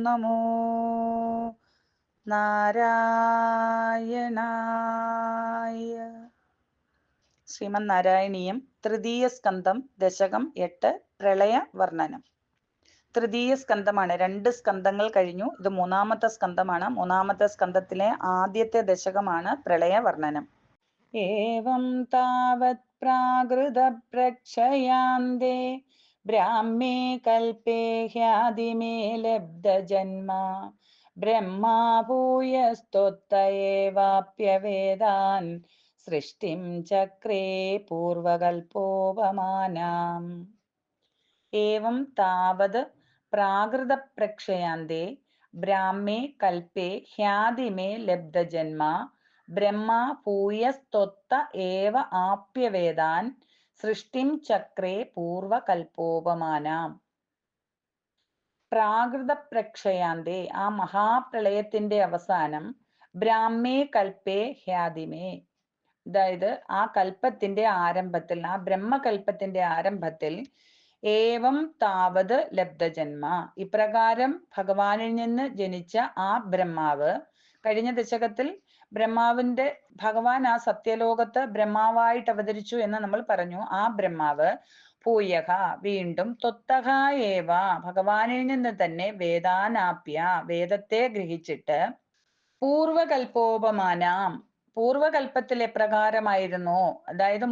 നമോ നാരായണായ. ശ്രീമന് നാരായണീയം തൃതീയ സ്കന്ധം ദശകം 8 പ്രളയ വർണ്ണനം. തൃതീയ സ്കന്ധമാണ്. 2 സ്കന്ധങ്ങൾ കഴിഞ്ഞു. ഇത് 3-ാമത്തെ സ്കന്ധമാണ്. 3-ാമത്തെ സ്കന്ധത്തിലെ ആദ്യത്തെ ദശകമാണ് പ്രളയ വർണ്ണനം. ഏവം താവത് പ്രാകൃത പ്രക്ഷയാന്തേ ബ്രാഹ്മേ കൽപേ ഹ്യാദിമേ ലബ്ധജന്മ ബ്രഹ്മാ ഭൂയസ്ത്വത്ത ഏവാപ്യവേദാൻ സൃഷ്ടിം ചക്രേ പൂർവകൽപോപമാനാം. ഏവം താവത് പ്രാകൃത പ്രക്ഷയാന്തേ ബ്രാഹ്മേ കൽപേ ഹ്യാദിമേ ലബ്ധജന്മ ബ്രഹ്മാ ഭൂയസ്ത്വത്ത ഏവ ആപ്യവേദാൻ സൃഷ്ടിം ചക്രേ പൂർവകൽപോപമാനാം. പ്രാകൃത പ്രക്ഷയാന്തേ, ആ മഹാപ്രളയത്തിന്റെ അവസാനം, ബ്രാഹ്മേ കൽപേ ഹ്യാദിമേ, അതായത് ആ കൽപ്പത്തിന്റെ ആരംഭത്തിൽ, ആ ബ്രഹ്മകൽപ്പത്തിന്റെ ആരംഭത്തിൽ, ഏവം താവത് ലബ്ധജന്മ, ഇപ്രകാരം ഭഗവാനിൽ നിന്ന് ജനിച്ച ആ ബ്രഹ്മാവ്, കഴിഞ്ഞ ദശകത്തിൽ ഭഗവാൻ ആ സത്യലോകത്ത് ബ്രഹ്മാവായിട്ട് അവതരിച്ചു എന്ന് നമ്മൾ പറഞ്ഞു. ആ ബ്രഹ്മാവ് ഭൂയഹ, വീണ്ടും ത്വത്തഹ ഏവ, ഭഗവാനിൽ നിന്ന് തന്നെ വേദാനാപ്യ, വേദത്തെ ഗ്രഹിച്ചിട്ട്, പൂർവകൽപോപമാനാം, പൂർവകൽപ്പത്തിൽ എപ്രകാരമായിരുന്നോ, അതായത്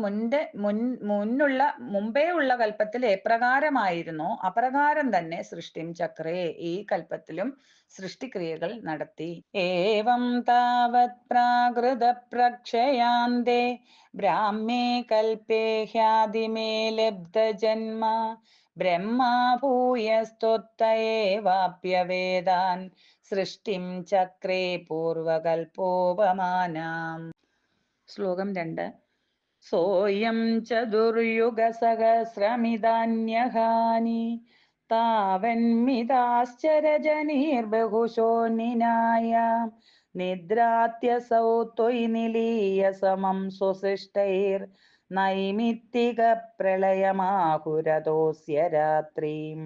മുമ്പേ ഉള്ള കൽപ്പത്തിൽ എപ്രകാരമായിരുന്നോ അപ്രകാരം തന്നെ സൃഷ്ടിം ചക്രേ, ഈ കൽപ്പത്തിലും സൃഷ്ടിക്രിയകൾ നടത്തി. ഏവം താവത് പ്രാകൃത പ്രക്ഷയാന്തേ ബ്രാഹ്മേ കൽപേ ഹ്യാദിമേ ലബ്ധജന്മ ബ്രഹ്മാ ഭൂയസ്ത്വത്ത ഏവാപ്യവേദാൻ സൃഷ്ടിം ചക്രേ പൂർവകൽപോപമാനാം. ശ്ലോകം 2. സോയം ചതുർയുഗ സഹസ്രമിതാന്യഹാനി താവന്മിതാശ്ചരജനീർബഹുശോ നിനായ നിദ്രാത്യസൗ ത്വയി നിലീയ സമം സ്വസൃഷ്ടൈർ നൈമിത്തിക പ്രളയമാഹുരതോസ്യ രാത്രീം.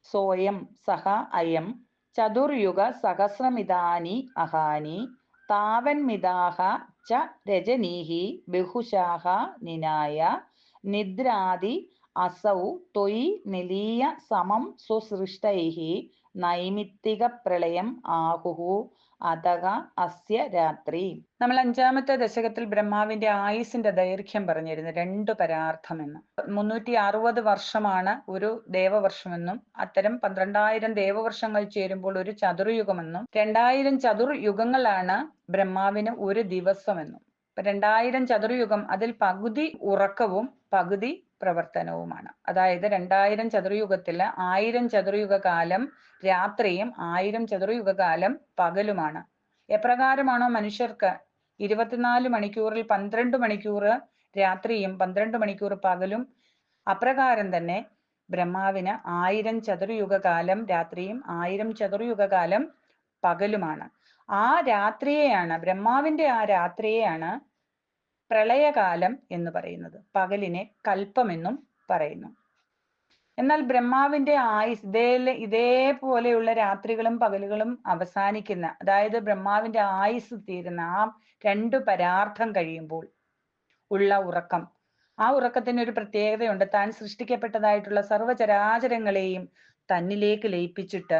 സോയം സഹ അയം ചതുർയുഗ സഹസ്രമിതാനി അഹാനി താവന്മിതാഹ ച രജനീഹി ബഹുശാഹ നിനായ നിദ്രാതി അസൗ ത്വയി നിലീയ സമം സ്വസൃഷ്ടൈഹി നൈമിത്തിക പ്രളയം ആഹുഹു അതക അസ്യ രാത്രി. നമ്മൾ 5-ാമത്തെ ദശകത്തിൽ ബ്രഹ്മാവിന്റെ ആയുസിന്റെ ദൈർഘ്യം പറഞ്ഞിരുന്നു, 2 പരാർത്ഥമെന്ന്. 360 വർഷമാണ് ഒരു ദേവവർഷമെന്നും അത്തരം 12,000 ദേവവർഷങ്ങൾ ചേരുമ്പോൾ ഒരു ചതുർയുഗമെന്നും 2000 ചതുർയുഗങ്ങളാണ് ബ്രഹ്മാവിന് ഒരു ദിവസമെന്നും. 2000 ചതുർയുഗം, അതിൽ പകുതി ഉറക്കവും പകുതി പ്രവർത്തനവുമാണ്. അതായത് 2000 ചതുർയുഗത്തില് 1000 ചതുർയുഗ കാലം രാത്രിയും 1000 ചതുർയുഗ കാലം പകലുമാണ്. എപ്രകാരമാണോ മനുഷ്യർക്ക് 24 മണിക്കൂറിൽ 12 മണിക്കൂർ രാത്രിയും 12 മണിക്കൂർ പകലും, അപ്രകാരം തന്നെ ബ്രഹ്മാവിന് 1000 ചതുർയുഗ കാലം രാത്രിയും 1000 ചതുർയുഗ കാലം പകലുമാണ്. ആ രാത്രിയെയാണ്, ബ്രഹ്മാവിന്റെ ആ രാത്രിയെയാണ് പ്രളയകാലം എന്ന് പറയുന്നത്. പകലിനെ കൽപ്പമെന്നും പറയുന്നു. എന്നാൽ ബ്രഹ്മാവിന്റെ ആയുസ് ഇതേപോലെയുള്ള രാത്രികളും പകലുകളും അവസാനിക്കുന്ന, അതായത് ബ്രഹ്മാവിന്റെ ആയുസ് തീരുന്ന ആ 2 പരാർത്ഥം കഴിയുമ്പോൾ ഉള്ള ഉറക്കം, ആ ഉറക്കത്തിന് ഒരു പ്രത്യേകതയുണ്ട്. താൻ സൃഷ്ടിക്കപ്പെട്ടതായിട്ടുള്ള സർവ്വചരാചരങ്ങളെയും തന്നിലേക്ക് ലയിപ്പിച്ചിട്ട്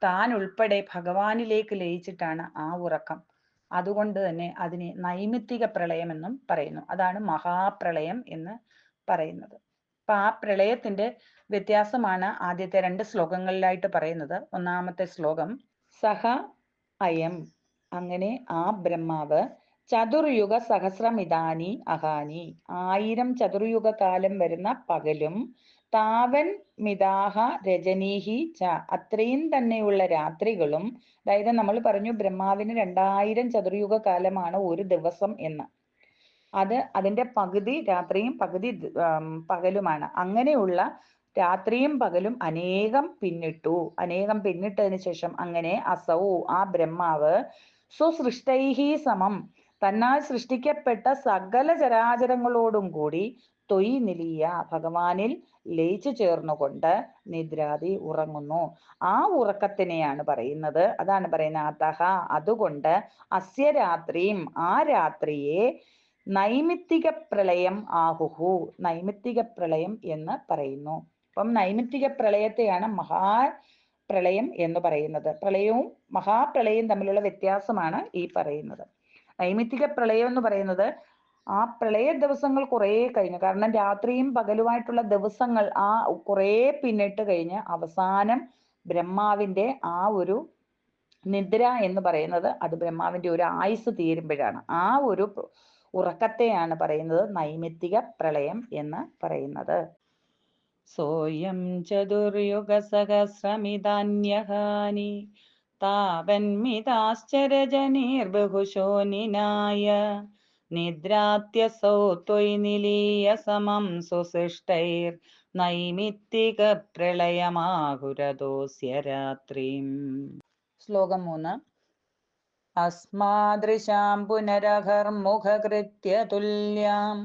താൻ ഉൾപ്പെടെ ഭഗവാനിലേക്ക് ലയിച്ചിട്ടാണ് ആ ഉറക്കം. അതുകൊണ്ട് തന്നെ അതിനെ നൈമിത്തിക പ്രളയം എന്നും പറയുന്നു. അതാണ് മഹാപ്രളയം എന്ന് പറയുന്നത്. അപ്പൊ ആ പ്രളയത്തിന്റെ വ്യത്യാസമാണ് ആദ്യത്തെ 2 ശ്ലോകങ്ങളിലായിട്ട് പറയുന്നത്. 1-ാമത്തെ ശ്ലോകം, സഹ അയം, അങ്ങനെ ആ ബ്രഹ്മാവ്, ചതുർയുഗ സഹസ്രമിതാനി അഹാനി, 1000 ചതുർയുഗ കാലം വരുന്ന പകലും, താവൻ മിതാഹ രജനീഹി ച, അത്രയും തന്നെയുള്ള രാത്രികളും. അതായത് നമ്മൾ പറഞ്ഞു ബ്രഹ്മാവിന് 2000 ചതുർയുഗ കാലമാണ് ഒരു ദിവസം എന്ന്. അതിന്റെ പകുതി രാത്രിയും പകുതി പകലുമാണ്. അങ്ങനെയുള്ള രാത്രിയും പകലും അനേകം പിന്നിട്ടതിന് ശേഷം അങ്ങനെ അസൗ, ആ ബ്രഹ്മാവ്, സ്വസൃഷ്ടൈഹി സമം, തന്നാൽ സൃഷ്ടിക്കപ്പെട്ട സകല ചരാചരങ്ങളോടും കൂടി, ത്വയി നിലീയ ഭഗവാനിൽ ലയിച്ചു ചേർന്നുകൊണ്ട് നിദ്രാതി ഉറങ്ങുന്നു. ആ ഉറക്കത്തിനെയാണ് പറയുന്നത്. അതാണ് പറയുന്നത് അതഹ അതുകൊണ്ട് അസ്യ രാത്രിയും ആ രാത്രിയെ നൈമിത്തിക പ്രളയം ആഹുഹു നൈമിത്തിക പ്രളയം എന്ന് പറയുന്നു. അപ്പം നൈമിത്തിക പ്രളയത്തെയാണ് മഹാപ്രളയം എന്ന് പറയുന്നത്. പ്രളയവും മഹാപ്രളയവും തമ്മിലുള്ള വ്യത്യാസമാണ് ഈ പറയുന്നത്. നൈമിത്തിക പ്രളയം എന്ന് പറയുന്നത് ആ പ്രളയ ദിവസങ്ങൾ കുറേ കഴിഞ്ഞു. കാരണം രാത്രിയും പകലുമായിട്ടുള്ള ദിവസങ്ങൾ ആ കുറേ പിന്നിട്ട് കഴിഞ്ഞ് അവസാനം ബ്രഹ്മാവിന്റെ ആ ഒരു നിദ്ര എന്ന് പറയുന്നത് അത് ബ്രഹ്മാവിന്റെ ഒരു ആയുസ് തീരുമ്പോഴാണ്. ആ ഒരു ഉറക്കത്തെയാണ് പറയുന്നത് നൈമിത്തിക പ്രളയം എന്ന് പറയുന്നത്. സോയം ചതുർയുഗ സഹസ്രമിതാന്യഹാനി താവന്മിതാശ്ചരജനീർബഹുശോ നിനായ നിദ്രാത്യസൗ ത്വയി നിലീയ സമം സുസൃഷ്ടൈർ നൈമിത്തിക പ്രളയമാഹുരദോസ്യ രാത്രിം. ശ്ലോകം 3. അസ്മാദൃശാം പുനരഹർമുഖകൃത്യ തുല്യാം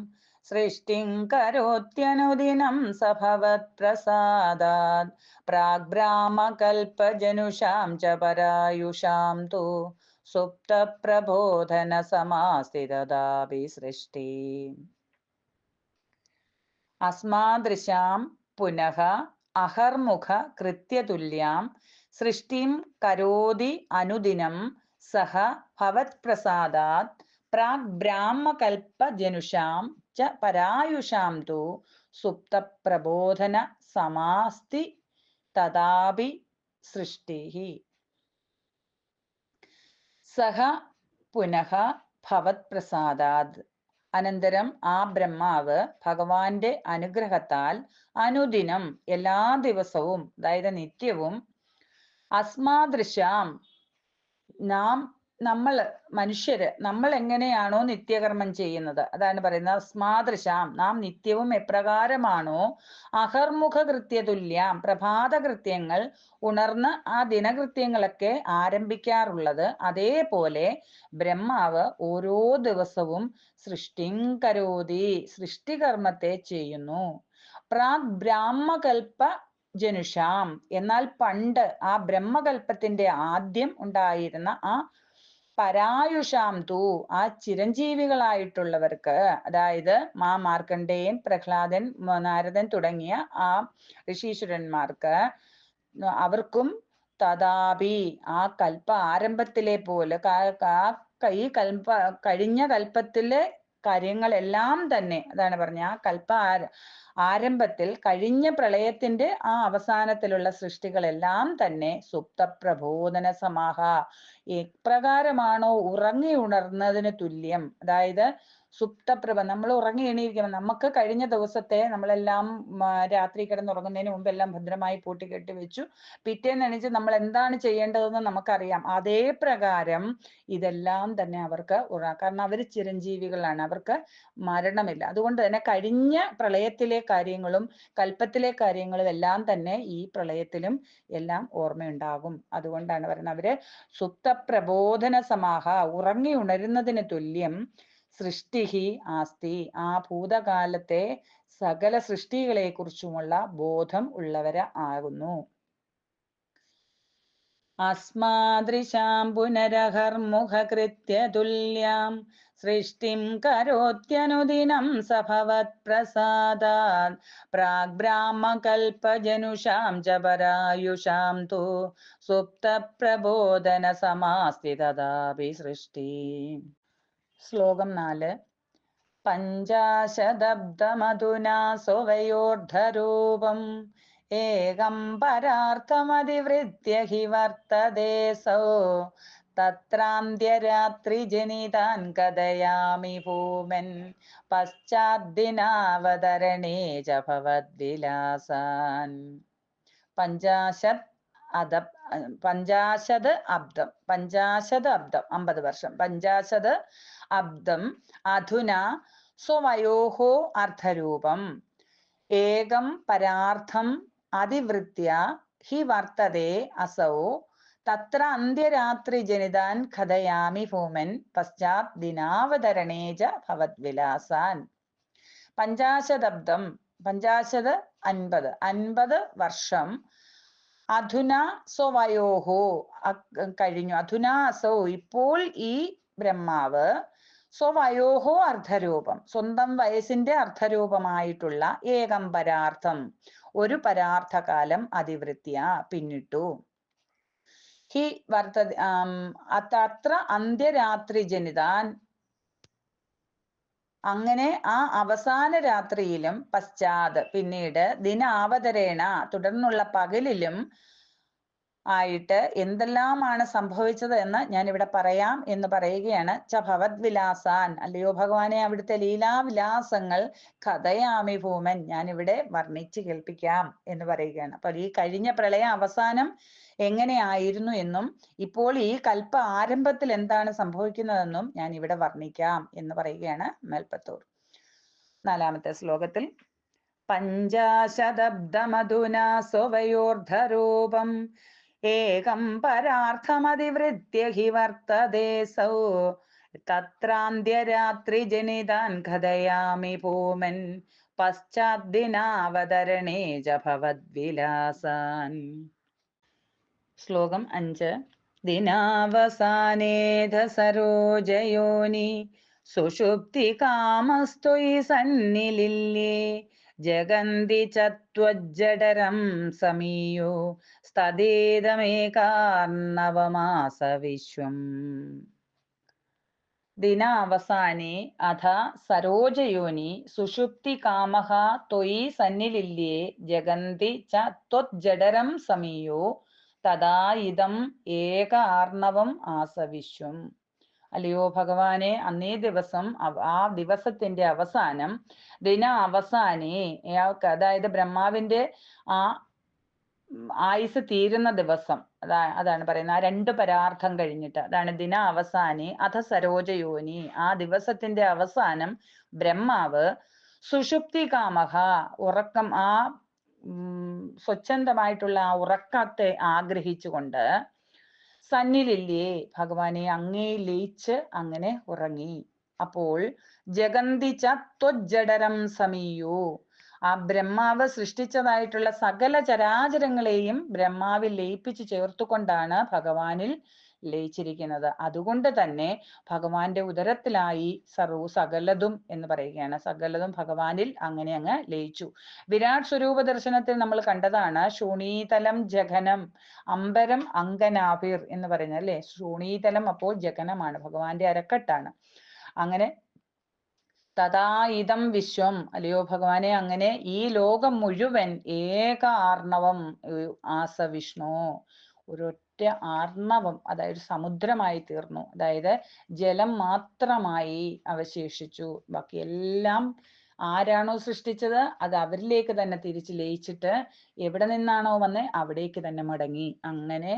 സൃഷ്ടിം കരോത്യനുദിനം സഭവത്പ്രസാദാത് പ്രാഗ്ബ്രാഹ്മകൽപജനുഷാം ച പരായുഷാം തു സുപ്തപ്രബോധന സമാസ്ഥിതദാപി സൃഷ്ടി. അസ്മാദൃശാം പുനഃ അഹർമുഖ കൃത്യതുല്യാം സൃഷ്ടിം കരോതി അനുദിനം സഹ ഭവത്പ്രസാദാത് പ്രാഗ്ബ്രാഹ്മകൽപജനുഷാം ച പരായുഷാം തു സുപ്തപ്രബോധന സമാസ്തി തദാപി സൃഷ്ടിഃ. സഹ പുനഃ ഭവത്പ്രസാദാത് അനന്തരം ആ ബ്രഹ്മാവ് ഭഗവാന്റെ അനുഗ്രഹത്താൽ അനുദിനം എല്ലാ ദിവസവും അതായത് നിത്യവും അസ്മാദൃശാം നമ്മൾ മനുഷ്യര് നമ്മൾ എങ്ങനെയാണോ നിത്യകർമ്മം ചെയ്യുന്നത് അതാണ് പറയുന്നത്. അസ്മാദൃശാം നാം നിത്യവും എപ്രകാരമാണോ അഹർമുഖ കൃത്യതുല്യാം പ്രഭാത കൃത്യങ്ങൾ ഉണർന്ന് ആ ദിനകൃത്യങ്ങളൊക്കെ ആരംഭിക്കാറുള്ളത് അതേപോലെ ബ്രഹ്മാവ് ഓരോ ദിവസവും സൃഷ്ടിം കരോതി സൃഷ്ടികർമ്മത്തെ ചെയ്യുന്നു. പ്രാഗ് ബ്രാഹ്മകൽപ ജനുഷാം എന്നാൽ പണ്ട് ആ ബ്രഹ്മകൽപ്പത്തിന്റെ ആദ്യം ഉണ്ടായിരുന്ന ആ പരായുഷാം തു ആ ചിരഞ്ജീവികളായിട്ടുള്ളവർക്ക് അതായത് മാർക്കണ്ഡേയൻ പ്രഹ്ലാദൻ നാരദൻ തുടങ്ങിയ ആ ഋഷീശ്വരന്മാർക്ക് അവർക്കും തഥാപി ആ കൽപ്പ ആരംഭത്തിലെ പോലെ ഈ കഴിഞ്ഞ കൽപ്പത്തിലെ കാര്യങ്ങളെല്ലാം തന്നെ അതാണ് പറഞ്ഞ ആ കൽപ്പ ആരംഭത്തിൽ കഴിഞ്ഞ പ്രളയത്തിന്റെ ആ അവസാനത്തിലുള്ള സൃഷ്ടികളെല്ലാം തന്നെ സുപ്തപ്രബോധന സമാഹ എപ്രകാരമാണോ ഉറങ്ങി ഉണർന്നതിന് തുല്യം. അതായത് സുപ്തപ്രഭ നമ്മൾ ഉറങ്ങി എണീക്കണം. നമുക്ക് കഴിഞ്ഞ ദിവസത്തെ നമ്മളെല്ലാം രാത്രി കിടന്നുറങ്ങുന്നതിന് മുമ്പ് എല്ലാം ഭദ്രമായി പൂട്ടിക്കെട്ടി വെച്ചു. പിറ്റേന്ന് എണീച്ച് നമ്മൾ എന്താണ് ചെയ്യേണ്ടതെന്ന് നമുക്കറിയാം. അതേ പ്രകാരം ഇതെല്ലാം തന്നെ അവർക്ക് കാരണം അവർ ചിരഞ്ജീവികളാണ്, അവർക്ക് മരണമില്ല. അതുകൊണ്ട് തന്നെ കഴിഞ്ഞ പ്രളയത്തിലെ കാര്യങ്ങളും കൽപ്പത്തിലെ കാര്യങ്ങളും എല്ലാം തന്നെ ഈ പ്രളയത്തിലും എല്ലാം ഓർമ്മയുണ്ടാകും. അതുകൊണ്ടാണ് പറയുന്നത് അവര് സുപ്തപ്രബോധന സമാഹ ഉറങ്ങി ഉണരുന്നതിന് തുല്യം സൃഷ്ടിഹി ആസ്തി ആ ഭൂതകാലത്തെ സകല സൃഷ്ടികളെ കുറിച്ചുമുള്ള ബോധം ഉള്ളവര് ആകുന്നു. അസ്മാദൃശാം പുനരഹർമുഖ കൃത്യതുല്യാം സൃഷ്ടിം കരോത്യനുദിനം സഭവത്പ്രസാദാത് പ്രാഗ്ബ്രാഹ്മകൽപജനുഷാം ച പരായുഷാം തു സുപ്തപ്രബോധന സമാസ്തി തദാപി സൃഷ്ടി. ശ്ലോകം 4. പഞ്ചാശദബ്ദമധുനാ സ്വവയോർധരൂപം ഏകം പരാർത്ഥമതിവൃത്യ ഹി വർത്തതേസൗ തത്രാന്ത്യരാത്രിജനിതാൻ കഥയാമി ഭൂമൻ പശ്ചാദ്ദിനാവതരണേ ച ഭവദ്വിലാസാൻ. പഞ്ചാശത് അബ്ദം 50 വർഷം 50 അബ്ദം അധുനാ സ്വവയോഹോ അർദ്ധരൂപം ഏകം പരാർത്ഥം അതിവൃത്യ ഹി വർത്തതേ അസൗ തത്ര അന്ത്യരാത്രി ജനിതാൻ കഥയാമി ഭൂമൻ പശ്ചാത് ദിനാവതരണേ ച ഭവദ്വിലാസാൻ. പഞ്ചാശദബ്ദം, പഞ്ചാശത് 50, 50 വർഷം അധുന സ്വവയോഹോ കഴിഞ്ഞു. അധുനാ അസൗ ഇപ്പോൾ ഈ ബ്രഹ്മാവ് സ്വവയോഹോ അർദ്ധരൂപം സ്വന്തം വയസ്സിന്റെ അർദ്ധരൂപമായിട്ടുള്ള ഏകം പരാർത്ഥം ഒരു പരാർത്ഥകാലം അതിവൃത്യ പിന്നിട്ടു. ഹി വർത്തതി അത്ര അന്ത്യരാത്രി ജനിതാൻ അങ്ങനെ ആ അവസാന രാത്രിയിലും പശ്ചാത് പിന്നീട് ദിനാവതരേണ തുടർന്നുള്ള പകലിലും ആയിട്ട് എന്തെല്ലാമാണ് സംഭവിച്ചത് എന്ന് ഞാൻ ഇവിടെ പറയാം എന്ന് പറയുകയാണ്. ച ഭവത് വിലാസാൻ, അല്ലയോ ഭഗവാനെ അവിടുത്തെ ലീലാവിലാസങ്ങൾ കഥയാമി ഭൂമൻ, ഞാൻ ഇവിടെ വർണ്ണിച്ച് കേൾപ്പിക്കാം എന്ന് പറയുകയാണ്. അപ്പൊ ഈ കഴിഞ്ഞ പ്രളയ അവസാനം എങ്ങനെയായിരുന്നു എന്നും ഇപ്പോൾ ഈ കൽപ്പ ആരംഭത്തിൽ എന്താണ് സംഭവിക്കുന്നതെന്നും ഞാൻ ഇവിടെ വർണ്ണിക്കാം എന്ന് പറയുകയാണ് മേൽപ്പത്തൂർ. 4-ാമത്തെ ശ്ലോകത്തിൽ പഞ്ചാശതബ്ദമധുനാ സ്വവയോർദ്ധരൂപം ഏകം പരാർത്ഥമതിവൃത്യ ഹി വർത്തതേസൗ തത്രാന്ത്യരാത്രി ജനിതാൻ കഥയാമി ഭൂമൻ പശ്ചാദ്ദിനാവതരണേ ച ഭവദ്വിലാസാൻ. ശ്ലോകം 5. ദിനാവസാനേധ സരോജയോനി സുഷുപ്തി കാമസ്ത്വയി സന്നിലില്യേ ജഗന്തി ചത്വജ്ജഠരം സമീയോ സ്തദേതമേകാർണവമാസ വിശ്വം. ദിനാവസാനേ അഥ സരോജയോനി സുഷുപ്തി കാമഃ ത്വയി സന്നിലില്യേ ജഗന്തി ച ത്വജ്ജഠരം സമീയോ തഥാ ഇദം ഏക ആർണവം ആസവിശ്വം. അല്ലയോ ഭഗവാനെ അന്നേ ദിവസം ആ ദിവസത്തിന്റെ അവസാനം ദിന അവസാനേ അതായത് ബ്രഹ്മാവിന്റെ ആ ആയുസ് തീരുന്ന ദിവസം അതാണ് പറയുന്നത്. ആ 2 പരാർത്ഥം കഴിഞ്ഞിട്ട് അതാണ് ദിന അവസാനി അഥ സരോജയോനി. ആ ദിവസത്തിന്റെ അവസാനം ബ്രഹ്മാവ് സുഷുപ്തി കാമഹ ഉറക്കം ആ സ്വച്ഛന്തമായിട്ടുള്ള ആ ഉറക്കത്തെ ആഗ്രഹിച്ചുകൊണ്ട് സന്നിലില്ലേ ഭഗവാനെ അങ്ങേ ലയിച്ച് അങ്ങനെ ഉറങ്ങി. അപ്പോൾ ജഗന്തിച്ച ത്വജ്ജഠരം സമീയോ ആ ബ്രഹ്മാവ് സൃഷ്ടിച്ചതായിട്ടുള്ള സകല ചരാചരങ്ങളെയും ബ്രഹ്മാവിൽ ലയിപ്പിച്ച് ചേർത്തുകൊണ്ടാണ് ഭഗവാനിൽ ലയിച്ചിരിക്കുന്നത്. അതുകൊണ്ട് തന്നെ ഭഗവാന്റെ ഉദരത്തിലായി സകലതും എന്ന് പറയുകയാണ്. സകലതും ഭഗവാനിൽ അങ്ങനെ അങ്ങ് ലയിച്ചു. വിരാട് സ്വരൂപ ദർശനത്തിൽ നമ്മൾ കണ്ടതാണ് ശൂണീതലം ജഘനം അംബരം അങ്കനാഭിർ എന്ന് പറയുന്നത് അല്ലെ. ശൂണീതലം അപ്പോൾ ജഘനമാണ്, ഭഗവാന്റെ അരക്കെട്ടാണ്. അങ്ങനെ തഥാ ഇതം വിശ്വം, അല്ലയോ ഭഗവാനെ അങ്ങനെ ഈ ലോകം മുഴുവൻ ഏക ആർണവം ആസ വിഷ്ണു ഒരൊറ്റ ആർണവം, അതായത് സമുദ്രമായി തീർന്നു. അതായത് ജലം മാത്രമായി അവശേഷിച്ചു. ബാക്കി എല്ലാം ആരാണോ സൃഷ്ടിച്ചത് അത് അവരിലേക്ക് തന്നെ തിരിച്ച് ലയിച്ചിട്ട് എവിടെ നിന്നാണോ വന്നേ അവിടേക്ക് തന്നെ മടങ്ങി. അങ്ങനെ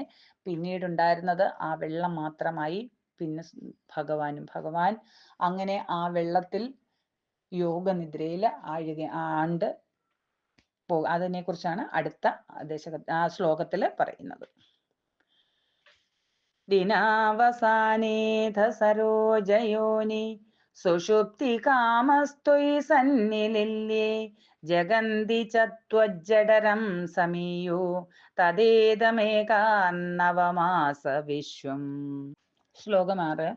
പിന്നീടുണ്ടായിരുന്നത് ആ വെള്ളം മാത്രമായി. പിന്നെ ഭഗവാൻ അങ്ങനെ ആ വെള്ളത്തിൽ യോഗനിദ്രയിൽ ആണ്ട് അതിനെ കുറിച്ചാണ് അടുത്ത ശ്ലോകത്തിൽ പറയുന്നത്. ദിനാവസാനേധ സരോജയോനി സുഷുപ്തി കാമസ്ത്വയി സന്നിലില്യേ ജഗന്തി ചത്വജ്ജഠരം സമീയോ തദേതമേകാന്നവമാസ വിശ്വം. ശ്ലോകം 6.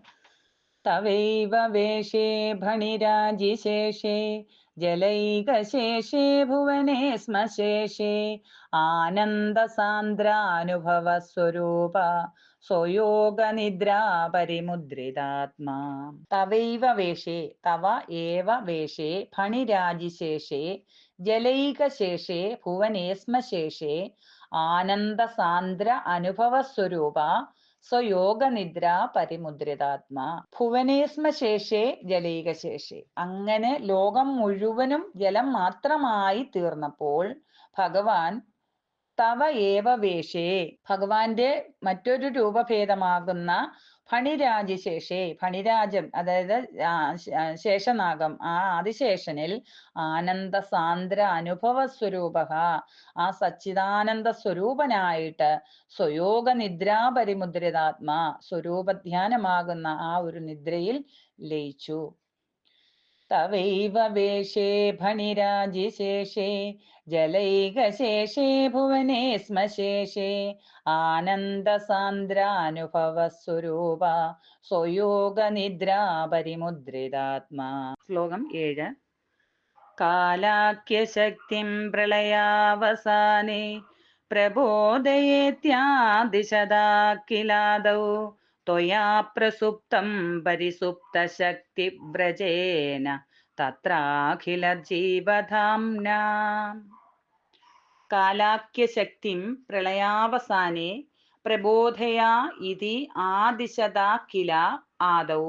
തവൈവ വേഷേ ഭണിരാജിശേഷേ ജലൈകശേഷേ ഭുവനേ സ്മശേഷേ ആനന്ദസാന്ദ്രാനുഭവസ്വരൂപ സ്വയോഗനിദ്രാ പരിമുദ്രിതാത്മാ. തവൈവ വേഷേ തവ ഏവ വേഷേ ഫണിരാജിശേഷേ ജലൈകശേഷേ ഭുവനേസ്മശേഷേ ആനന്ദസാന്ദ്ര അനുഭവസ്വരൂപ സ്വയോഗനിദ്ര പരിമുദ്രിതാത്മാ. ഭുവനേസ്മശേഷേ ജലൈകശേഷേ അങ്ങനെ ലോകം മുഴുവനും ജലം മാത്രമായി തീർന്നപ്പോൾ ഭഗവാൻ തവ ഏവ വേഷേ ഭഗവാന്റെ മറ്റൊരു രൂപഭേദമാകുന്ന ഫണിരാജിശേഷേ ഫണിരാജം അതായത് ശേഷനാഗം ആ ആദിശേഷനിൽ ആനന്ദ സാന്ദ്ര അനുഭവ സ്വരൂപ ആ സച്ചിദാനന്ദ സ്വരൂപനായിട്ട് സ്വയോഗ നിദ്രാ പരിമുദ്രിതാത്മാ സ്വരൂപധ്യാനമാകുന്ന ആ ഒരു നിദ്രയിൽ ലയിച്ചു. തവൈവ വേഷേ ഫണിരാജിശേഷേ ജലൈകശേഷേ ഭുവനേ ശ്മശേഷേ ആനന്ദസാന്ദ്രാനുഭവസ്വരൂപ സ്വയോഗനിദ്രാ പരിമുദ്രിതാത്മാ. ശ്ലോകം 7. കാലാഖ്യശക്തിം പ്രളയാവസാനേ പ്രബോധയേത്യാദിശതാ കിലാദൗ ത്വയാ പ്രസുപ്തം പരിസുപ്തശക്തിവ്രജേന തത്രാഖില ജീവധാംനാ. കാലാഖ്യശക്തിം പ്രളയാവസാനേ പ്രബോധയാ ഇതി ആദിശതാ കില ആദൗ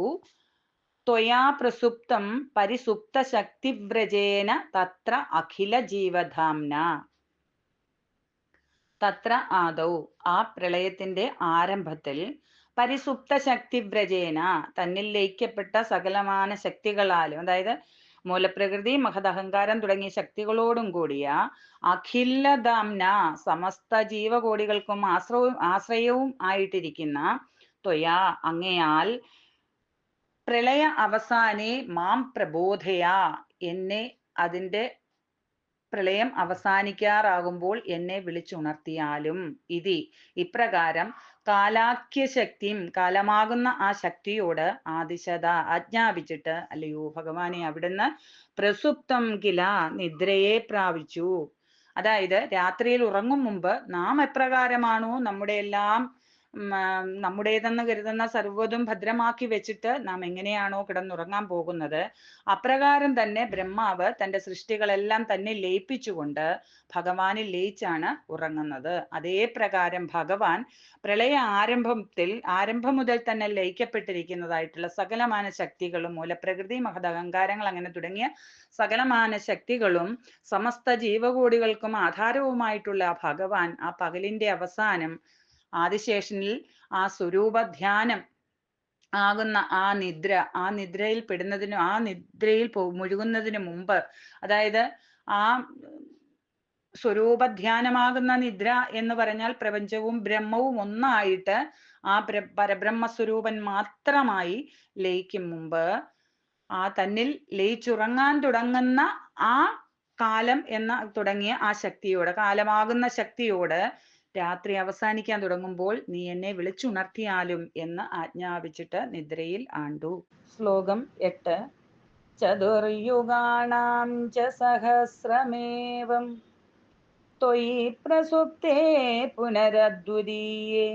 ത്വയാ പ്രസുപ്തം പരിസുപ്തശക്തിവ്രജേന തത്ര അഖില ജീവധാംന. തത്ര ആദൗ, ആ പ്രളയത്തിന്റെ ആരംഭത്തിൽ, പരിസുപ്ത ശക്തിവ്രജേന, തന്നിൽ ലയിക്കപ്പെട്ട സകലമാന ശക്തികളാലും, അതായത് മൂലപ്രകൃതി, മഹദഹങ്കാരം തുടങ്ങിയ ശക്തികളോടും കൂടിയ അഖിലധാംന, സമസ്ത ജീവകോടികൾക്കും ആശ്രയവും ആയിട്ടിരിക്കുന്ന ത്വയാ, അങ്ങയാൽ, പ്രളയ അവസാനേ മാം പ്രബോധയ, എന്നെ, അതിൻ്റെ പ്രളയം അവസാനിക്കാറാകുമ്പോൾ എന്നെ വിളിച്ചുണർത്തിയാലും, ഇതി, ഇപ്രകാരം, കാലാഖ്യശക്തിയും, കാലമാകുന്ന ആ ശക്തിയോട് ആദിശത, ആജ്ഞാപിച്ചിട്ട്, അല്ലയോ ഭഗവാനെ, അവിടുന്ന് പ്രസുപ്തം കില, നിദ്രയെ പ്രാപിച്ചു. അതായത് രാത്രിയിൽ ഉറങ്ങും മുമ്പ് നാം എപ്രകാരമാണോ നമ്മുടെ എല്ലാം നമ്മുടേതെന്ന് കരുതുന്ന സർവ്വതും ഭദ്രമാക്കി വെച്ചിട്ട് നാം എങ്ങനെയാണോ കിടന്നുറങ്ങാൻ പോകുന്നത്, അപ്രകാരം തന്നെ ബ്രഹ്മാവ് തൻ്റെ സൃഷ്ടികളെല്ലാം തന്നെ ലയിപ്പിച്ചുകൊണ്ട് ഭഗവാനിൽ ലയിച്ചാണ് ഉറങ്ങുന്നത്. അതേ പ്രകാരം ഭഗവാൻ പ്രളയ ആരംഭം മുതൽ തന്നെ ലയിക്കപ്പെട്ടിരിക്കുന്നതായിട്ടുള്ള സകലമാന ശക്തികളും, മൂലപ്രകൃതി, മഹദഹങ്കാരങ്ങൾ, അങ്ങനെ തുടങ്ങിയ സകലമാന ശക്തികളും സമസ്ത ജീവകോടികൾക്കും ആധാരവുമായിട്ടുള്ള ഭഗവാൻ ആ പകലിന്റെ അവസാനം ആദിശേഷനിൽ ആ സ്വരൂപധ്യാനം ആകുന്ന ആ നിദ്രയിൽ പെടുന്നതിനും, ആ നിദ്രയിൽ മുഴുകുന്നതിന് മുമ്പ്, അതായത് ആ സ്വരൂപധ്യാനമാകുന്ന നിദ്ര എന്ന് പറഞ്ഞാൽ പ്രപഞ്ചവും ബ്രഹ്മവും ഒന്നായിട്ട് ആ പരബ്രഹ്മസ്വരൂപൻ മാത്രമായി ലയിക്കും മുമ്പ്, ആ തന്നിൽ ലയിച്ചുറങ്ങാൻ തുടങ്ങുന്ന ആ കാലം തുടങ്ങിയ ആ ശക്തിയോട്, കാലമാകുന്ന ശക്തിയോട്, രാത്രി അവസാനിക്കാൻ തുടങ്ങുമ്പോൾ നീ എന്നെ വിളിച്ചുണർത്തിയാലും എന്ന് ആജ്ഞാപിച്ചിട്ട് നിദ്രയിൽ ആണ്ടു. ശ്ലോകം 8. ചതുർയുഗാണാം ച സഹസ്രമേവം ത്വയി പ്രസുപ്തേ പുനരദ്വിതീയേ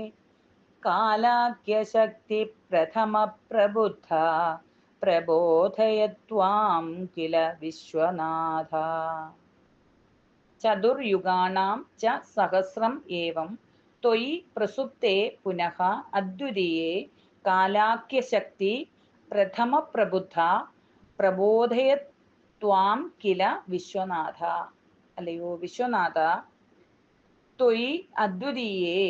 കാലാഖ്യശക്തി പ്രഥമ പ്രബുദ്ധ പ്രബോധയത്വാം കില വിശ്വനാഥ. ചതുർയുഗാണാം ച സഹസ്രം ഏവം ത്വയി പ്രസുപ്തേ പുനഃ അദ്വിതീയേ കാലാഖ്യശക്തി പ്രഥമ പ്രബുദ്ധ പ്രബോധയത്വാം കില വിശ്വനാഥ. അല്ലയോ വിശ്വനാഥ, ത്വയി അദ്വിതീയേ,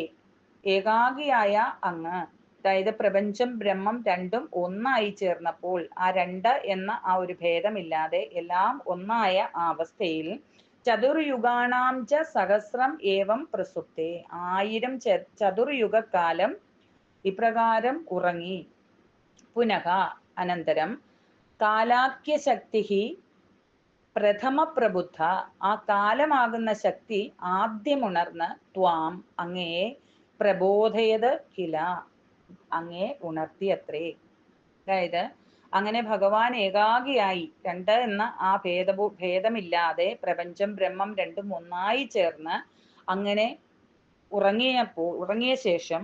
ഏകാഗിയായ അങ്ങ്, അതായത് പ്രപഞ്ചം ബ്രഹ്മം രണ്ടും ഒന്നായി ചേർന്നപ്പോൾ, ആ രണ്ട് എന്ന ആ ഒരു ഭേദമില്ലാതെ എല്ലാം ഒന്നായ ആ അവസ്ഥയിൽ, ചതുർയുഗാണാം ച സഹസ്രം ഏവം പ്രസുപ്തേ, 1000 ചതുർയുഗക്കാലം ഇപ്രകാരം ഉറങ്ങി. പുനഃ, അനന്തരം, കാലാഖ്യശക്തി പ്രഥമ പ്രബുദ്ധ, ആ കാലമാകുന്ന ശക്തി ആദ്യമുണർന്ന്, ത്വാം, അങ്ങയെ, പ്രബോധയത് കില, അങ്ങയെ ഉണർത്തിയത്രേ. അതായത് അങ്ങനെ ഭഗവാൻ ഏകാഗിയായി, രണ്ട് എന്ന ആ ഭേദമില്ലാതെ പ്രപഞ്ചം ബ്രഹ്മം രണ്ടും ഒന്നായി ചേർന്ന് അങ്ങനെ ഉറങ്ങിയ ശേഷം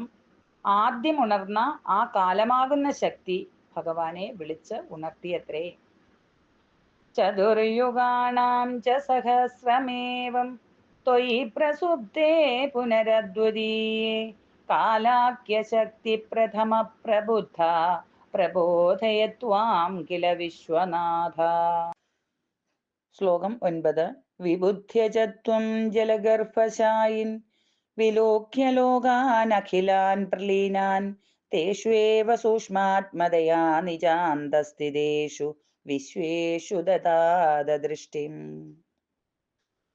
ആദ്യം ഉണർന്ന ആ കാലമാകുന്ന ശക്തി ഭഗവാനെ വിളിച്ച് ഉണർത്തിയത്രേ. ചതുർയുഗാണാം ച സഹസ്രമേവം ത്വയി പ്രസുപ്തേ പുനരദ്വിതീയേ കാലാഖ്യശക്തി പ്രഥമ പ്രബുദ്ധ പ്രബോധയത്വാം കില വിശ്വനാഥ. ശ്ലോകം 9. വിബുദ്ധ്യജത്വം ജലഗർഭശായിൻ വിലോക്യ ലോകാൻ അഖിലാൻ പ്രലീനാൻ തേഷ്വേവ സൂക്ഷ്മാത്മതയാ നിജാന്തസ്ഥിതേഷു വിശ്വേഷു ദദാത ദൃഷ്ടിം.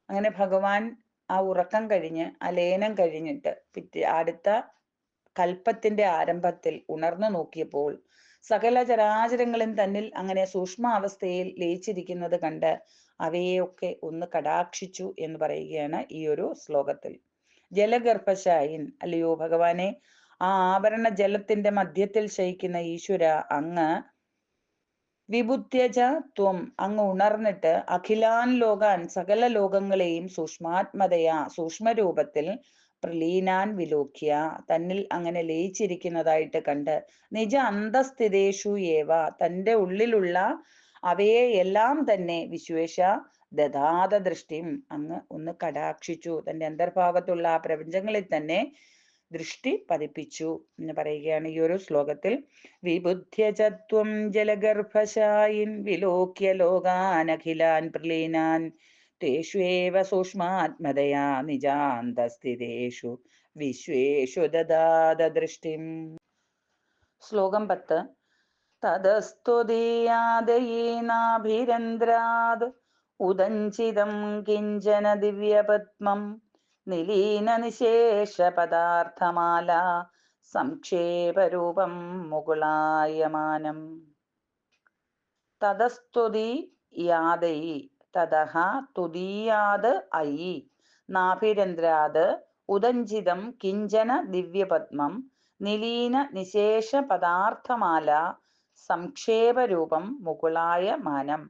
അങ്ങനെ ഭഗവാൻ ആ ഉറക്കം കഴിഞ്ഞ്, ആ ലയനം കഴിഞ്ഞിട്ട് അടുത്ത കൽപ്പത്തിന്റെ ആരംഭത്തിൽ ഉണർന്നു നോക്കിയപ്പോൾ സകല ചരാചരങ്ങളും തന്നിൽ അങ്ങനെ സൂക്ഷ്മാവസ്ഥയിൽ ലയിച്ചിരിക്കുന്നത് കണ്ട് അവയെയൊക്കെ ഒന്ന് കടാക്ഷിച്ചു എന്ന് പറയുകയാണ് ഈ ഒരു ശ്ലോകത്തിൽ. ജലഗർഭശായിൻ, അല്ലയോ ഭഗവാനെ, ആ ആവരണ ജലത്തിന്റെ മധ്യത്തിൽ ശയിക്കുന്ന ഈശ്വര, അങ്ങ് വിബുദ്ധ്യജ ത്വം, അങ്ങ് ഉണർന്നിട്ട് അഖിലാൻ ലോകാൻ, സകല ലോകങ്ങളെയും സൂക്ഷ്മാത്മതയാ, സൂക്ഷ്മരൂപത്തിൽ പ്രലീനാൻ വിലോക്യ, തന്നിൽ അങ്ങനെ ലയിച്ചിരിക്കുന്നതായിട്ട് കണ്ട് നിജ അന്തസ്ഥിതേഷു ഏവ, തൻ്റെ ഉള്ളിലുള്ള അവയെ എല്ലാം തന്നെ വിശ്വേഷ ദദാത ദൃഷ്ടിയും, അങ്ങ് ഒന്ന് കടാക്ഷിച്ചു, തൻ്റെ അന്തർഭാഗത്തുള്ള ആ പ്രപഞ്ചങ്ങളിൽ തന്നെ ദൃഷ്ടി പതിപ്പിച്ചു എന്ന് പറയുകയാണ് ഈ ഒരു ശ്ലോകത്തിൽ. വിബുദ്ധ്യചത്വം ജലഗർഭശായിൻ വിലോക്യ ലോകാനഖിലാൻ പ്രലീനാൻ തേഷ്വേവ സൂക്ഷ്മാത്മതയാ നിജാന്തസ്ഥിതേഷു വിശ്വേഷു ദദാത ദൃഷ്ടിം. ശ്ലോകം 10. തതസ്തുതീയാദയേനാഭിരന്ദ്രാത് ഉദഞ്ചിതം കിഞ്ചന ദിവ്യപത്മം നിലീന നിശേഷ പദാർത്ഥമാല സംക്ഷേപരൂപം മുകുളായമാനം. തതസ്തുതി യാദയി, തതഹ തുദീയാത് അയി, നാഭിരന്ദ്രാത് ഉദഞ്ചിതം കിഞ്ചന ദിവ്യപത്മം നിലീന നിശേഷ പദാർത്ഥമാല സംക്ഷേപരൂപം മുകുളായമാനം.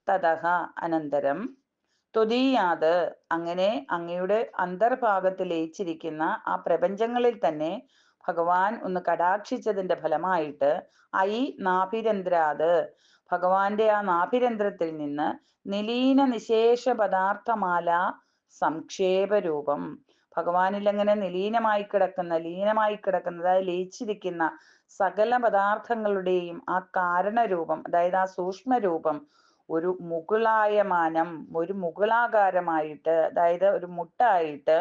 തതഹ അനന്തരം, ത്വദീയാത് അങ്ങനെ അങ്ങയുടെ അന്തർഭാഗത്ത് ലയിച്ചിരിക്കുന്ന ആ പ്രപഞ്ചങ്ങളിൽ തന്നെ ഭഗവാൻ ഒന്ന് കടാക്ഷിച്ചതിന്റെ ഫലമായിട്ട് ഐ നാഭിരന്ദ്രാത്, ഭഗവാന്റെ ആ നാഭിരന്ധ്രത്തിൽ നിന്ന് നിലീന നിശേഷ പദാർത്ഥമാല സംക്ഷേപരൂപം, ഭഗവാനിൽ അങ്ങനെ ലീനമായി കിടക്കുന്ന അതായത് ലയിച്ചിരിക്കുന്ന സകല പദാർത്ഥങ്ങളുടെയും ആ കാരണരൂപം, അതായത് ആ സൂക്ഷ്മരൂപം ഒരു മുകുളായമാനം, ഒരു മുകുളാകാരമായിട്ട്, അതായത് ഒരു മുട്ടായിട്ട്,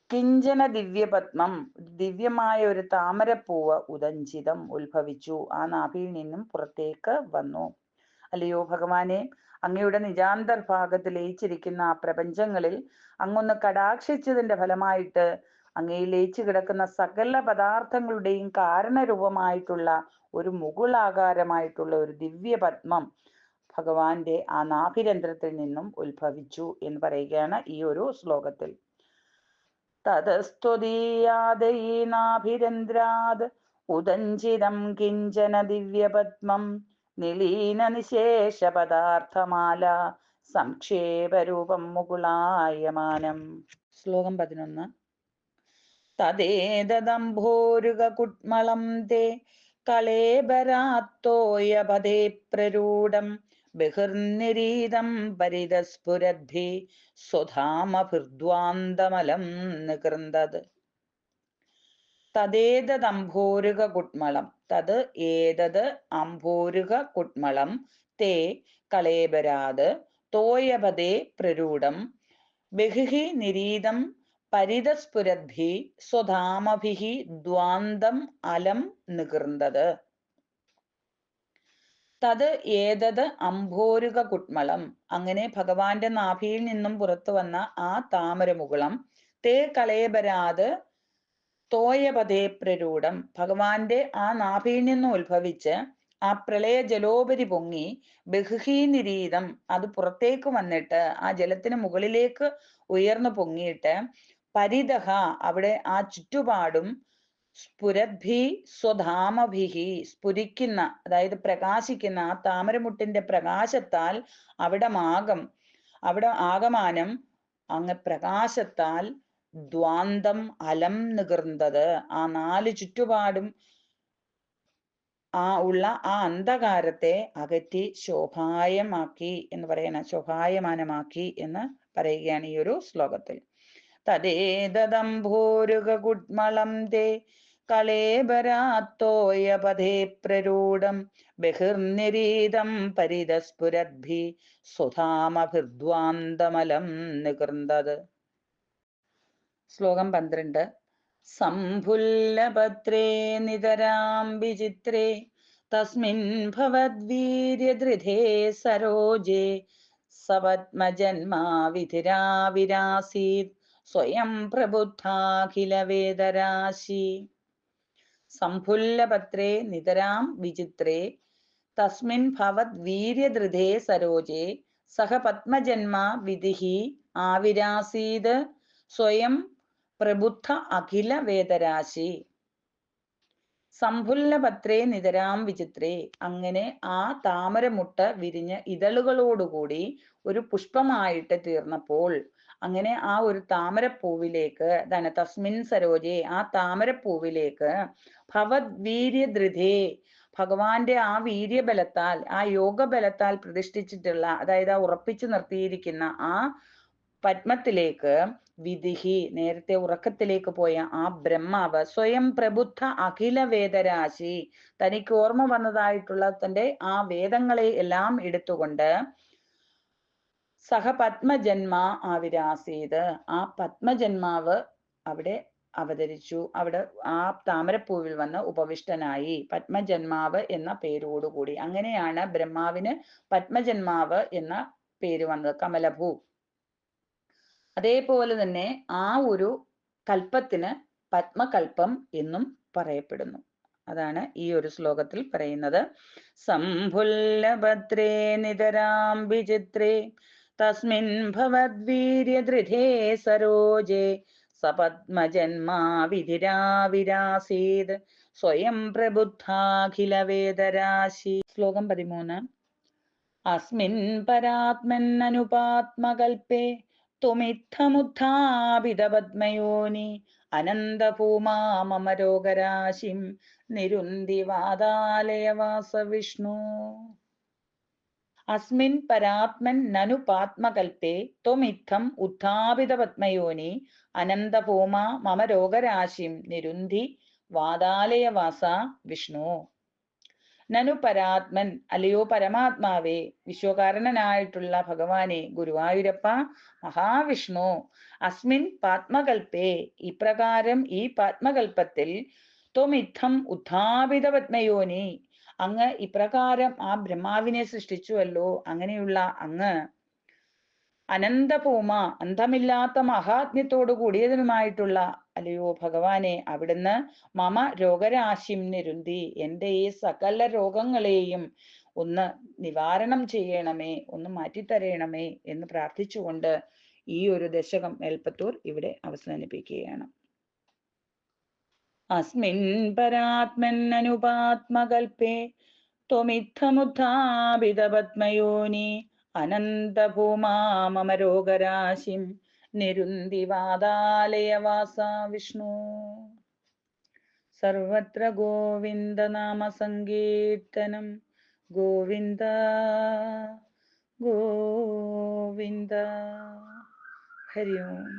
കിഞ്ചന ദിവ്യപത്മം, ദിവ്യമായ ഒരു താമരപ്പൂവ് ഉദഞ്ചിതം ഉത്ഭവിച്ചു, ആ നാഭിയിൽ നിന്നും പുറത്തേക്ക് വന്നു. അല്ലയോ ഭഗവാനെ, അങ്ങയുടെ നിജാന്തർഭാഗത്ത് ലയിച്ചിരിക്കുന്ന ആ പ്രപഞ്ചങ്ങളിൽ അങ്ങൊന്ന് കടാക്ഷിച്ചതിന്റെ ഫലമായിട്ട് അങ്ങയിൽ ലയിച്ചു കിടക്കുന്ന സകല പദാർത്ഥങ്ങളുടെയും കാരണരൂപമായിട്ടുള്ള ഒരു മുകുളാകാരമായിട്ടുള്ള ഒരു ദിവ്യപത്മം ഭഗവാന്റെ ആ നാഭിരന്ധ്രത്തിൽ നിന്നും ഉത്ഭവിച്ചു എന്ന് പറയുകയാണ് ഈ ഒരു ശ്ലോകത്തിൽ. തതസ്തുതീയാദയീനാഭിരന്ദ്രാത് ഉദഞ്ചിതം കിഞ്ചന ദിവ്യപത്മം നിലീന നിശേഷ പദാർത്ഥമാല സംക്ഷേപരൂപം മുകുളായമാനം. ശ്ലോകം 11. തദേതദംഭോരുകകുട്മളം തേ കളേബരാത്തോയപദേ പ്രരൂഢം ബഹിർനിരീതം പരിതസ്ഫുരദ്ഭി സ്വധാമഭിർദ്വാന്തമലം നികൃന്ദത്. തദേതദംഭോരുകകുട്മളം, തത് ഏതത് അംഭോരുകകുട്മളം തേ കളേബരാത് തോയപദേ പ്രരൂഢം ബഹിഃ നിരീതം പരിതസ്ഫുരദ്ഭി സ്വധാമഭിഃ ദ്വാന്തം അലം നികൃന്ദത്. തത് ഏതത് അംഭോരുകകുട്മളം, അങ്ങനെ ഭഗവാന്റെ നാഭിയിൽ നിന്നും പുറത്തു വന്ന ആ താമരമുകുളം, തേ കളേബരാത് തോയപദേ പ്രരൂഢം, ഭഗവാന്റെ ആ നാഭിയിൽ നിന്നും ഉത്ഭവിച്ച് ആ പ്രളയ ജലോപരി പൊങ്ങി ബഹിഃനിരീതം, അത് പുറത്തേക്ക് വന്നിട്ട് ആ ജലത്തിന് മുകളിലേക്ക് ഉയർന്നു പൊങ്ങിയിട്ട് പരിതഃ, അവിടെ ആ ചുറ്റുപാടും സ്ഫുരദ്ഭി സ്വധാമഭിഹി, സ്ഫുരിക്കുന്ന അതായത് പ്രകാശിക്കുന്ന ആ താമരമുട്ടിന്റെ പ്രകാശത്താൽ അവിടെ ആകമാനം അങ്ങ് പ്രകാശത്താൽ ദ്വാന്തം അലം നികർന്നത്, ആ നാല് ചുറ്റുപാടും ഉള്ള ആ അന്ധകാരത്തെ അകറ്റി ശോഭായമാക്കി എന്ന് പറയണ, ശോഭായമാനമാക്കി എന്ന് പറയുകയാണ് ഈ ഒരു ശ്ലോകത്തിൽ. തദേതദംഭോരുകകുട്മളം തേ കളേബരാത്തോയപദേ പ്രരൂഢം ബഹിർനിരീതം പരിതസ്ഫുരദ്ഭി സ്വധാമഭിർദ്വാന്തമലം നികൃന്ദത്. ശ്ലോകം 12. സംഭുല്ലപത്രേ നിതരാം വിചിത്രേ തസ്മിൻ ഭവദ്വീര്യധൃതേ സരോജേ സപത്മജന്മാ വിധിരാവിരാസീത് സ്വയം പ്രബുദ്ധാഖില വേദരാശി. സംഭുല്ലപത്രേ നിതരാം വിചിത്രേ തസ്മിൻ ഭവത് വീര്യധൃതേ സരോജേ സഹ പത്മജന്മ വിധിഹി ആവിരാസീത് സ്വയം പ്രബുദ്ധ അഖില വേദരാശി. സംഭുല്ലപത്രേ നിതരാം വിചിത്രേ, അങ്ങനെ ആ താമരമുട്ട വിരിഞ്ഞ് ഇതളുകളോടുകൂടി ഒരു പുഷ്പമായിട്ട് തീർന്നപ്പോൾ, അങ്ങനെ ആ ഒരു താമരപ്പൂവിലേക്ക് തസ്മിൻ സരോജേ, ആ താമരപ്പൂവിലേക്ക് ഭവത് വീര്യധൃതേ, ഭഗവാന്റെ ആ വീര്യബലത്താൽ, ആ യോഗബലത്താൽ പ്രതിഷ്ഠിച്ചിട്ടുള്ള, അതായത് ആ ഉറപ്പിച്ചു നിർത്തിയിരിക്കുന്ന ആ പത്മത്തിലേക്ക് വിധിഹി, നേരത്തെ ഉറക്കത്തിലേക്ക് പോയ ആ ബ്രഹ്മാവ്, സ്വയം പ്രബുദ്ധ അഖില വേദരാശി, തനിക്ക് ഓർമ്മ വന്നതായിട്ടുള്ള തന്റെ ആ വേദങ്ങളെ എല്ലാം എടുത്തുകൊണ്ട് സഹ പത്മജന്മ ആവിരാസീത്, ആ പത്മജന്മാവ് അവിടെ അവതരിച്ചു, അവിടെ ആ താമരപ്പൂവിൽ വന്ന് ഉപവിഷ്ടനായി, പത്മജന്മാവ് എന്ന പേരോടുകൂടി. അങ്ങനെയാണ് ബ്രഹ്മാവിന് പത്മജന്മാവ് എന്ന പേര് വന്നത്, കമലഭൂ. അതേപോലെ തന്നെ ആ ഒരു കൽപ്പത്തിന് പത്മകൽപ്പം എന്നും പറയപ്പെടുന്നു. അതാണ് ഈ ഒരു ശ്ലോകത്തിൽ പറയുന്നത്. സംഭുല്ലഭദ്രേ നിതരാം വിചിത്രേ തസ്മിൻ ഭവദ്വീര്യധൃതേ സരോജേ സപത്മജന്മാ വിധിരാവിരാസീത് സ്വയം പ്രബുദ്ധാഖില വേദരാശി. ശ്ലോകം 13. അസ്മിൻ പരാത്മന്നനുപാത്മകൽപേ ത്വമിത്തമുത്ഥാപിതപദ്മയോനി അനന്തഭൂമാ മമ രോഗരാശിം നിരുന്തി വാതാലയവാസ വിഷ്ണു. അസ്മിൻ പരാത്മൻ നനു പാത്മകൽപേ ത്വമിത്തം ഉത്ഥാപിതപദ്മയോനി അനന്തഭൂമാ മമ രോഗരാശിം നിരുന്തി വാതാലയവാസ വിഷ്ണു. നനു പരാത്മൻ, അല്ലയോ പരമാത്മാവേ, വിശ്വകാരണനായിട്ടുള്ള ഭഗവാനെ, ഗുരുവായൂരപ്പ, മഹാവിഷ്ണു, അസ്മിൻ പാത്മകൽപ്പേ, ഇപ്രകാരം ഈ പാത്മകൽപ്പത്തിൽ, ത്വമിത്തം ഉത്ഥാപിത പത്മയോനി, അങ്ങ് ഇപ്രകാരം ആ ബ്രഹ്മാവിനെ സൃഷ്ടിച്ചുവല്ലോ, അങ്ങനെയുള്ള അങ്ങ് അനന്തഭൂമ, അന്തമില്ലാത്ത മഹാത്മ്യത്തോടു കൂടിയതിനുമായിട്ടുള്ള അല്ലയോ ഭഗവാനെ, അവിടുന്ന് മമ രോഗരാശിം നിരുന്തി, എൻ്റെ ഈ സകല രോഗങ്ങളെയും ഒന്ന് നിവാരണം ചെയ്യണമേ, ഒന്ന് മാറ്റിത്തരയണമേ എന്ന് പ്രാർത്ഥിച്ചുകൊണ്ട് ഈ ഒരു ദശകം മേൽപ്പത്തൂർ ഇവിടെ അവസാനിപ്പിക്കുകയാണ്. അസ്മിൻ പരാത്മന്നനുപാത്മകൽപേ ത്വമിത്തമുത്ഥാപിതപദ്മയോനി അനന്തഭൂമാ മമ രോഗരാശിം നിരുന്തി വാതാലയവാസ വിഷ്ണു. സർവത്ര ഗോവിന്ദനാമ സങ്കീർത്തനം. ഗോവിന്ദ ഗോവിന്ദ. ഹരി ഓം.